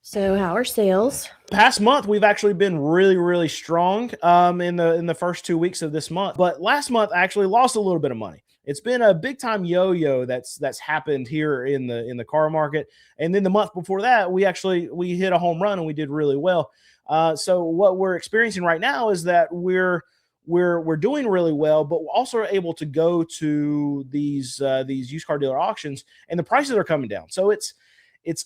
So how are sales? Past month we've actually been really strong in the first 2 weeks of this month, but last month I actually lost a little bit of money. It's been a big time yo-yo that's happened here in the car market. And then the month before that we hit a home run and we did really well. So what we're experiencing right now is that we're doing really well, but we're also able to go to these used car dealer auctions, and the prices are coming down. So it's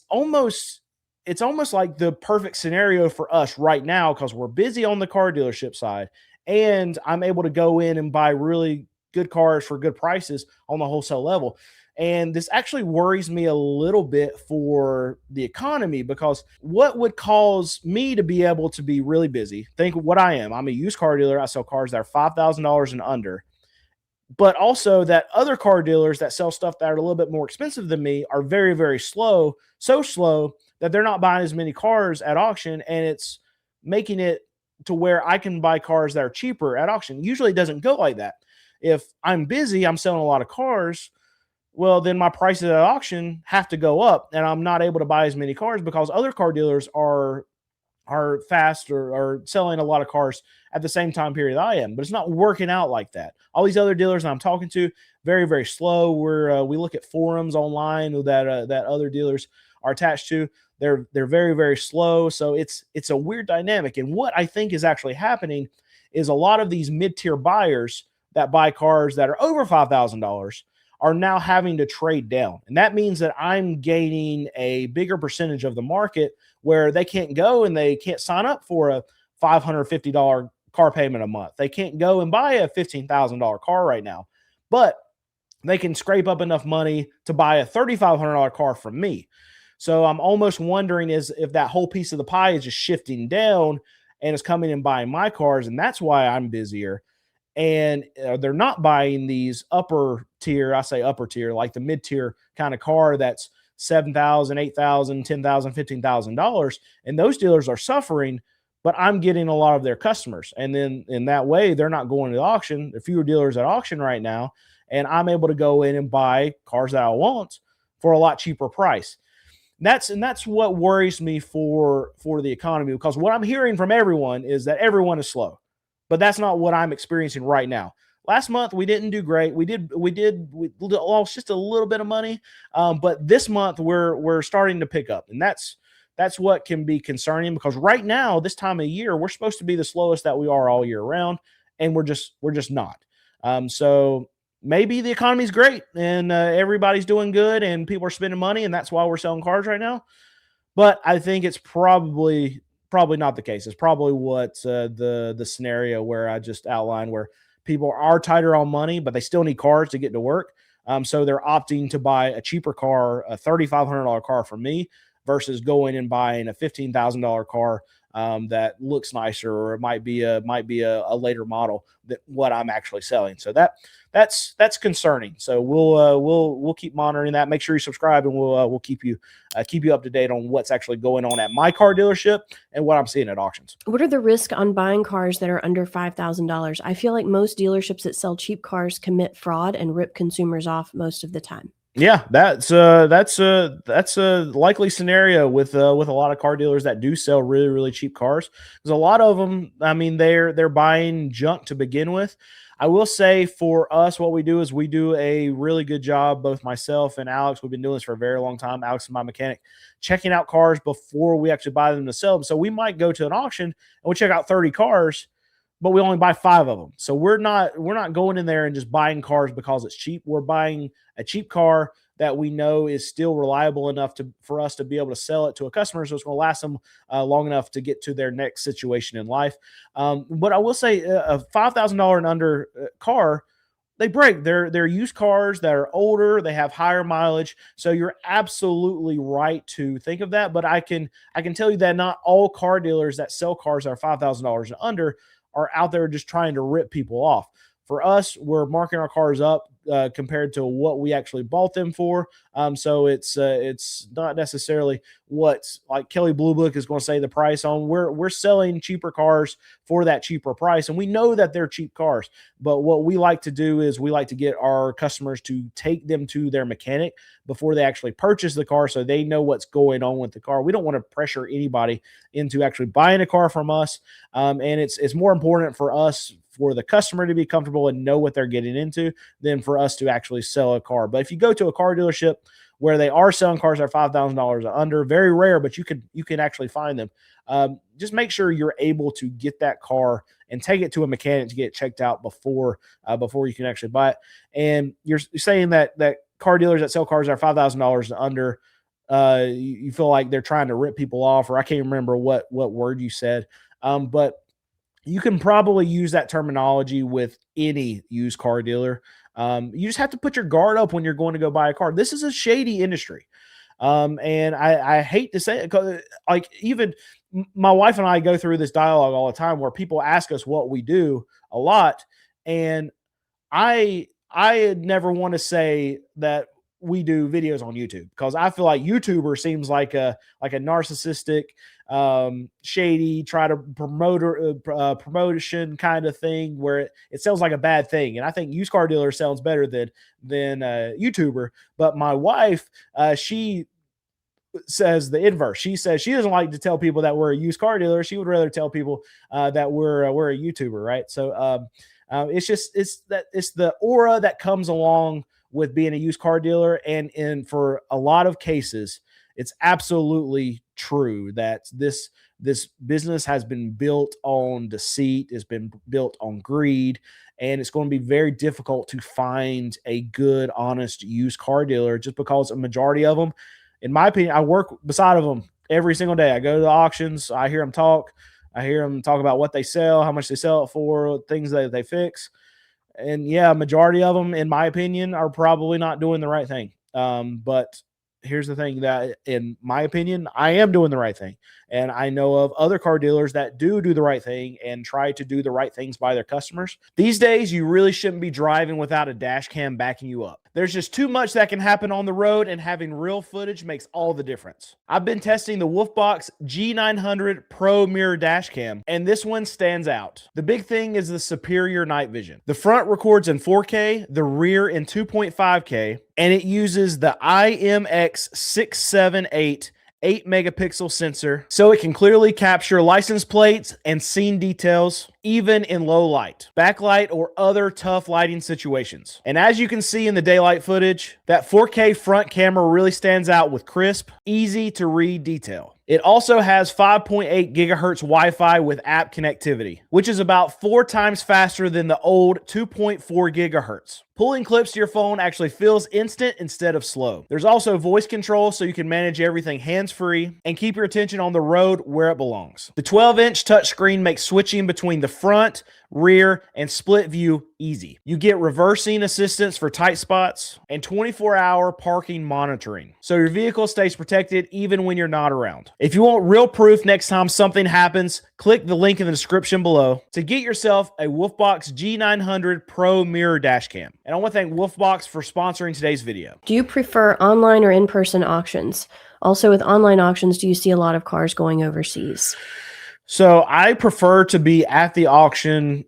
almost it's almost like the perfect scenario for us right now because we're busy on the car dealership side, and I'm able to go in and buy really good cars for good prices on the wholesale level. And this actually worries me a little bit for the economy, because what would cause me to be able to be really busy? Think what I am. I'm a used car dealer. I sell cars that are $5,000 and under, but also that other car dealers that sell stuff that are a little bit more expensive than me are very slow, so slow that they're not buying as many cars at auction, and it's making it to where I can buy cars that are cheaper at auction. Usually it doesn't go like that. If I'm busy, I'm selling a lot of cars, well, then my prices at auction have to go up, and I'm not able to buy as many cars because other car dealers are fast or are selling a lot of cars at the same time period I am. But it's not working out like that. All these other dealers I'm talking to, very slow. We look at forums online that other dealers are attached to. They're very slow. So it's a weird dynamic. And what I think is actually happening is a lot of these mid-tier buyers that buy cars that are over $5,000 are now having to trade down. And that means that I'm gaining a bigger percentage of the market where they can't go and they can't sign up for a $550 car payment a month. They can't go and buy a $15,000 car right now, but they can scrape up enough money to buy a $3,500 car from me. So I'm almost wondering if that whole piece of the pie is just shifting down and is coming and buying my cars, and that's why I'm busier. And they're not buying these upper tier, I say upper tier, like the mid tier kind of car that's $7,000, $8,000, $10,000, $15,000. And those dealers are suffering, but I'm getting a lot of their customers. And then in that way, they're not going to the auction. There are fewer dealers at auction right now. And I'm able to go in and buy cars that I want for a lot cheaper price. That's what worries me for the economy, because what I'm hearing from everyone is that everyone is slow. But that's not what I'm experiencing right now. Last month we didn't do great. We lost just a little bit of money, but this month we're starting to pick up, and that's what can be concerning, because right now this time of year we're supposed to be the slowest that we are all year round, and we're just not. So maybe the economy's great and everybody's doing good and people are spending money, and that's why we're selling cars right now. But I think it's probably not the case. It's probably what the scenario where I just outlined, where people are tighter on money, but they still need cars to get to work. So they're opting to buy a cheaper car, a $3,500 car from me, versus going and buying a $15,000 car that looks nicer, or it might be a later model than what I'm actually selling. So that's concerning. So we'll keep monitoring that. Make sure you subscribe, and we'll keep you up to date on what's actually going on at my car dealership and what I'm seeing at auctions. What are the risks on buying cars that are under $5,000? I feel like most dealerships that sell cheap cars commit fraud and rip consumers off most of the time. Yeah, that's a likely scenario with a lot of car dealers that do sell really cheap cars. Because a lot of them, I mean, they're buying junk to begin with. I will say for us, what we do is we do a really good job. Both myself and Alex, we've been doing this for a very long time. Alex is my mechanic, checking out cars before we actually buy them to sell them. So we might go to an auction and we check out 30 cars, but we only buy 5 of them. So we're not going in there and just buying cars because it's cheap. We're buying a cheap car that we know is still reliable enough for us to be able to sell it to a customer, so it's going to last them long enough to get to their next situation in life. But I will say a $5,000 and under car, they break. They're used cars that are older. They have higher mileage. So you're absolutely right to think of that. But I can tell you that not all car dealers that sell cars that are $5,000 and under are out there just trying to rip people off. For us, we're marking our cars up compared to what we actually bought them for. So it's not necessarily what like Kelly Blue Book is going to say the price on. We're selling cheaper cars for that cheaper price, and we know that they're cheap cars. But what we like to do is we like to get our customers to take them to their mechanic before they actually purchase the car, so they know what's going on with the car. We don't want to pressure anybody into actually buying a car from us, and it's more important for us, for the customer to be comfortable and know what they're getting into, than for us to actually sell a car. But if you go to a car dealership where they are selling cars that are $5,000 or under, very rare, but you can actually find them. Just make sure you're able to get that car and take it to a mechanic to get checked out before you can actually buy it. And you're saying that car dealers that sell cars that are $5,000 and under, you feel like they're trying to rip people off, or I can't remember what word you said. But you can probably use that terminology with any used car dealer. You just have to put your guard up when you're going to go buy a car. This is a shady industry. And I hate to say it, because like even my wife and I go through this dialogue all the time where people ask us what we do a lot. And I never want to say that we do videos on YouTube, because I feel like YouTuber seems like a narcissistic, shady, try to promotion kind of thing, where it sounds like a bad thing. And I think used car dealer sounds better than YouTuber. But my wife, she says the inverse. She says she doesn't like to tell people that we're a used car dealer. She would rather tell people that we're a YouTuber, right? So it's the aura that comes along with being a used car dealer. And for a lot of cases, it's absolutely true that this business has been built on deceit, it's been built on greed, and it's going to be very difficult to find a good, honest used car dealer, just because a majority of them, in my opinion, I work beside of them every single day. I go to the auctions, I hear them talk. I hear them talk about what they sell, how much they sell it for, things that they fix. And yeah, majority of them, in my opinion, are probably not doing the right thing. But here's the thing, that in my opinion, I am doing the right thing. And I know of other car dealers that do the right thing and try to do the right things by their customers. These days, you really shouldn't be driving without a dash cam backing you up. There's just too much that can happen on the road, and having real footage makes all the difference. I've been testing the Wolfbox G900 Pro Mirror Dash Cam, and this one stands out. The big thing is the superior night vision. The front records in 4K, the rear in 2.5K, and it uses the IMX678 8 megapixel sensor, so it can clearly capture license plates and scene details, even in low light, backlight, or other tough lighting situations. And as you can see in the daylight footage, that 4K front camera really stands out with crisp, easy to read detail. It also has 5.8 gigahertz Wi-Fi with app connectivity, which is about 4 times faster than the old 2.4 gigahertz. Pulling clips to your phone actually feels instant instead of slow. There's also voice control, so you can manage everything hands-free and keep your attention on the road where it belongs. The 12-inch touchscreen makes switching between the front, rear, and split view easy. You get reversing assistance for tight spots and 24-hour parking monitoring, so your vehicle stays protected even when you're not around. If you want real proof next time something happens, click the link in the description below to get yourself a Wolfbox G900 Pro Mirror Dashcam. And I want to thank Wolfbox for sponsoring today's video. Do you prefer online or in-person auctions? Also, with online auctions, do you see a lot of cars going overseas? So I prefer to be at the auction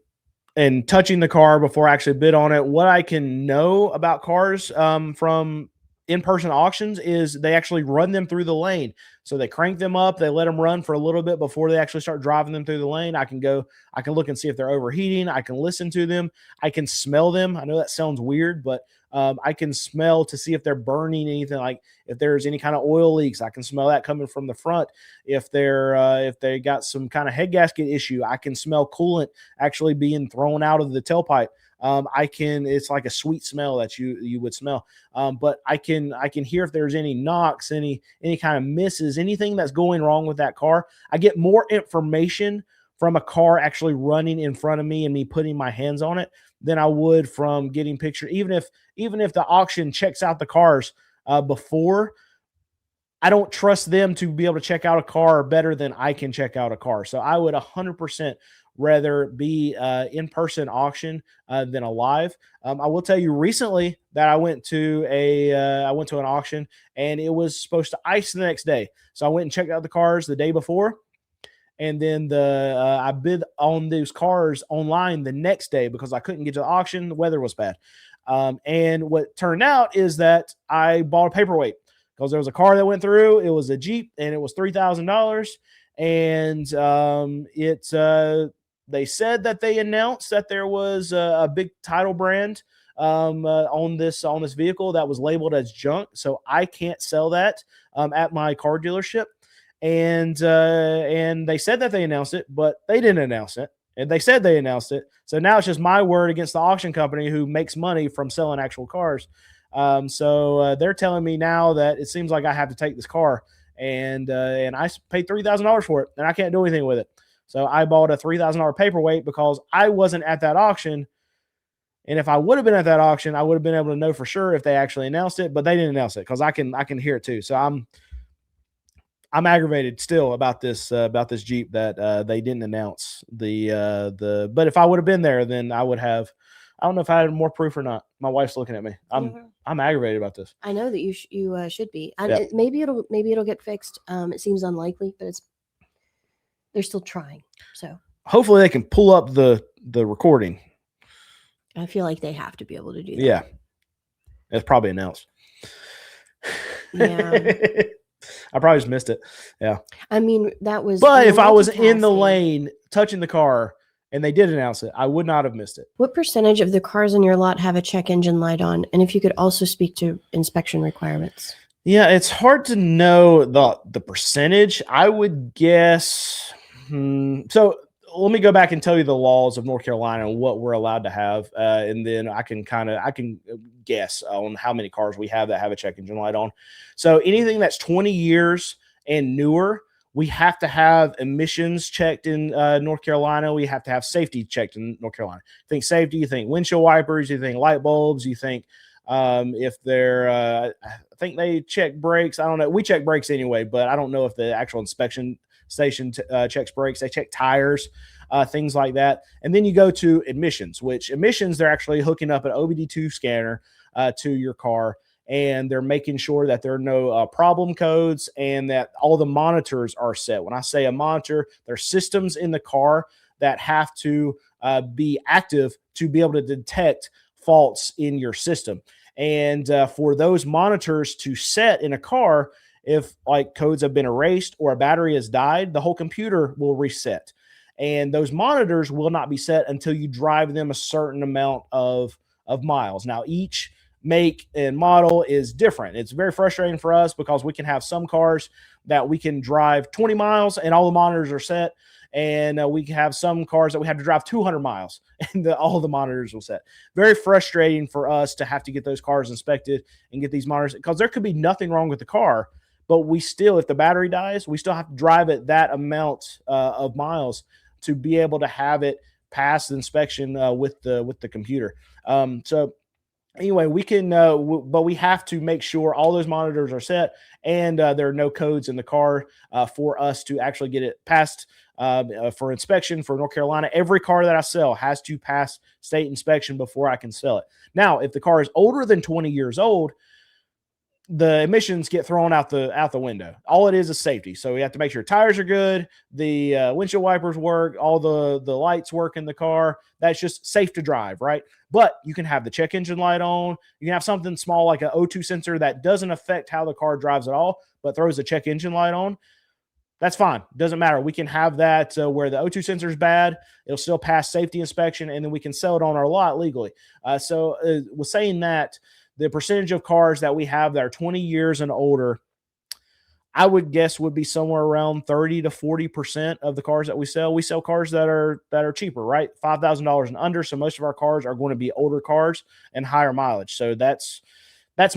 and touching the car before I actually bid on it. What I can know about cars from in-person auctions is they actually run them through the lane. So they crank them up, they let them run for a little bit before they actually start driving them through the lane. I can look and see if they're overheating. I can listen to them. I can smell them. I know that sounds weird, but I can smell to see if they're burning anything, like if there's any kind of oil leaks. I can smell that coming from the front. If they got some kind of head gasket issue, I can smell coolant actually being thrown out of the tailpipe. It's like a sweet smell that you would smell. But I can hear if there's any knocks, any kind of misses, anything that's going wrong with that car. I get more information from a car actually running in front of me and me putting my hands on it than I would from getting pictures. Even if the auction checks out the cars before, I don't trust them to be able to check out a car better than I can check out a car. So I would 100% rather be in-person auction than a live. I will tell you recently that I went to an auction, and it was supposed to ice the next day. So I went and checked out the cars the day before, and then I bid on those cars online the next day because I couldn't get to the auction. The weather was bad. And what turned out is that I bought a paperweight because there was a car that went through. It was a Jeep, and it was $3,000. And they said that they announced that there was a big title brand on this vehicle that was labeled as junk, so I can't sell that at my car dealership. And they said that they announced it, but they didn't announce it. And they said they announced it. So now it's just my word against the auction company who makes money from selling actual cars. So they're telling me now that it seems like I have to take this car, and I paid $3,000 for it, and I can't do anything with it. So I bought a $3,000 paperweight because I wasn't at that auction. And if I would have been at that auction, I would have been able to know for sure if they actually announced it, but they didn't announce it because I can hear it too. So I'm aggravated still about this Jeep that they didn't announce but if I would have been there, then I would have. I don't know if I had more proof or not. My wife's looking at me. I'm aggravated about this. I know that you should be. Yep. Maybe it'll get fixed. It seems unlikely, but they're still trying. So hopefully they can pull up the recording. I feel like they have to be able to do that. Yeah, it's probably announced. Yeah. I probably just missed it. Yeah. I mean, that was. But if I was in the lane touching the car and they did announce it, I would not have missed it. What percentage of the cars in your lot have a check engine light on? And if you could also speak to inspection requirements. Yeah, it's hard to know the percentage. I would guess. So let me go back and tell you the laws of North Carolina and what we're allowed to have, and then I can guess on how many cars we have that have a check engine light on. So anything that's 20 years and newer, we have to have emissions checked in North Carolina. We have to have safety checked in North Carolina. Think safety, you think windshield wipers, you think light bulbs, you think if they're I think they check brakes. I don't know. We check brakes anyway, but I don't know if the actual inspection station checks brakes. They check tires, things like that. And then you go to emissions, which emissions, they're actually hooking up an OBD2 scanner to your car, and they're making sure that there are no problem codes and that all the monitors are set. When I say a monitor, there's systems in the car that have to be active to be able to detect faults in your system. And for those monitors to set in a car, if like codes have been erased or a battery has died, the whole computer will reset. And those monitors will not be set until you drive them a certain amount of miles. Now, each make and model is different. It's very frustrating for us because we can have some cars that we can drive 20 miles and all the monitors are set. And we have some cars that we have to drive 200 miles and all the monitors will set. Very frustrating for us to have to get those cars inspected and get these monitors, because there could be nothing wrong with the car, but we still, if the battery dies, we still have to drive it that amount of miles to be able to have it pass the inspection with the computer. So anyway, we can, but we have to make sure all those monitors are set and there are no codes in the car for us to actually get it passed for inspection for North Carolina. Every car that I sell has to pass state inspection before I can sell it. Now, if the car is older than 20 years old, the emissions get thrown out the window. All it is safety. So we have to make sure tires are good, the windshield wipers work, all the lights work in the car. That's just safe to drive, right? But you can have the check engine light on. You can have something small like an O2 sensor that doesn't affect how the car drives at all, but throws the check engine light on. That's fine. Doesn't matter. We can have that where the O2 sensor is bad. It'll still pass safety inspection, and then we can sell it on our lot legally. So with saying that, the percentage of cars that we have that are 20 years and older, I would guess would be somewhere around 30 to 40% of the cars that we sell. We sell cars that are cheaper, right? $5,000 and under. So most of our cars are going to be older cars and higher mileage. So that's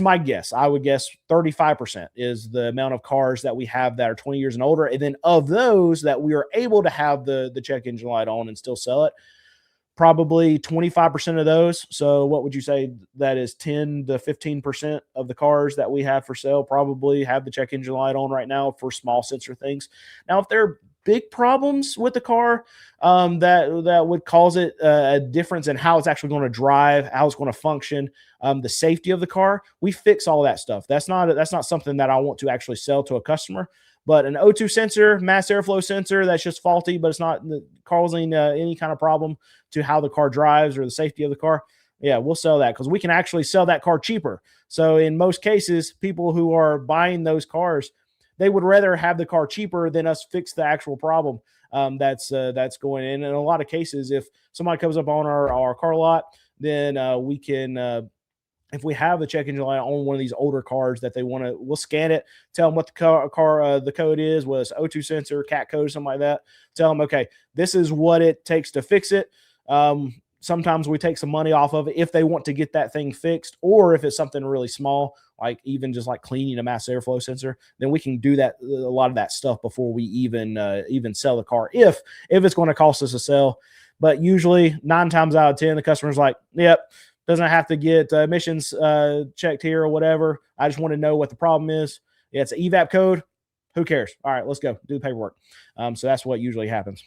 my guess. I would guess 35% is the amount of cars that we have that are 20 years and older. And then of those that we are able to have the check engine light on and still sell it, probably 25% of those. So what would you say that is 10 to 15% of the cars that we have for sale probably have the check engine light on right now for small sensor things. Now, if they're big problems with the car that would cause it a difference in how it's actually going to drive, how it's going to function, the safety of the car. We fix all that stuff. That's not something that I want to actually sell to a customer. But an O2 sensor, mass airflow sensor, that's just faulty, but it's not causing any kind of problem to how the car drives or the safety of the car. Yeah, we'll sell that because we can actually sell that car cheaper. So in most cases, people who are buying those cars, they would rather have the car cheaper than us fix the actual problem that's going in. In a lot of cases, if somebody comes up on our car lot, then we can if we have a check engine light on one of these older cars that they want to, we'll scan it, tell them what the code is, whether it's O2 sensor, cat code, something like that. Tell them, okay, this is what it takes to fix it. Sometimes we take some money off of it if they want to get that thing fixed, or if it's something really small, like even just like cleaning a mass airflow sensor, then we can do that, a lot of that stuff before we even sell the car, if it's going to cost us a sell. But usually 9 times out of 10, the customer's like, yep, doesn't have to get emissions checked here or whatever. I just want to know what the problem is. Yeah, it's an evap code. Who cares? All right, let's go do the paperwork. So that's what usually happens.